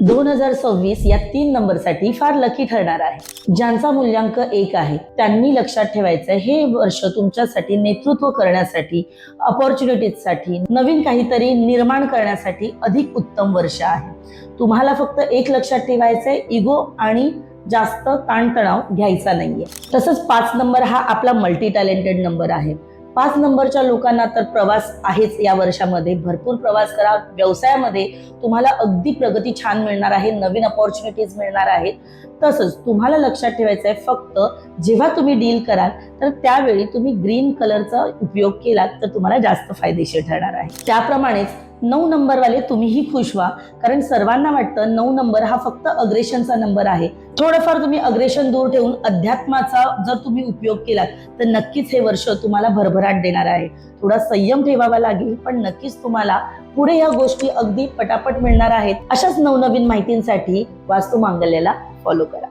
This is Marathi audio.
2026 या 3 नंबरसाठी फार लकी ठरणार आहे. ज्यांचा मूल्यांक 1 आहे त्यांनी लक्षात ठेवायचं हे वर्ष तुमच्यासाठी नेतृत्व करण्यासाठी, अपॉर्च्युनिटीजसाठी, नवीन काहीतरी निर्माण करण्यासाठी अधिक उत्तम वर्ष आहे. तुम्हाला फक्त एक लक्षात ठेवायचंय, इगो आणि जास्त ताणतणाव घ्यायचा नाहीये. तसंच 5 नंबर हा आपला मल्टी टॅलेंटेड नंबर आहे. 5 नंबरच्या लोकांना तर प्रवास आहेच. या वर्षामध्ये भरपूर प्रवास करा. व्यवसायामध्ये तुम्हाला अगदी प्रगती छान मिळणार आहे, नवीन अपॉर्च्युनिटीज मिळणार आहेत. तसंच तुम्हाला लक्षात ठेवायचं आहे, फक्त जेव्हा तुम्ही डील कराल तर त्यावेळी तुम्ही ग्रीन कलरचा उपयोग केलात तर तुम्हाला जास्त फायदेशीर ठरणार आहे. त्याप्रमाणेच 9 नंबरवाले तुम्हीही खुश व्हा, कारण सर्वांना वाटतं 9 नंबर हा फक्त अग्रेशनचा नंबर आहे. थोडंफार तुम्ही अग्रेशन दूर ठेवून अध्यात्माचा जर तुम्ही उपयोग केलात तर नक्कीच हे वर्ष तुम्हाला भरभराट देणार आहे. थोडा संयम ठेवावा लागेल, पण नक्कीच तुम्हाला पुढे या गोष्टी अगदी पटापट मिळणार आहेत. अशाच नवनवीन माहितींसाठी वास्तू मांगल्याला फॉलो करा.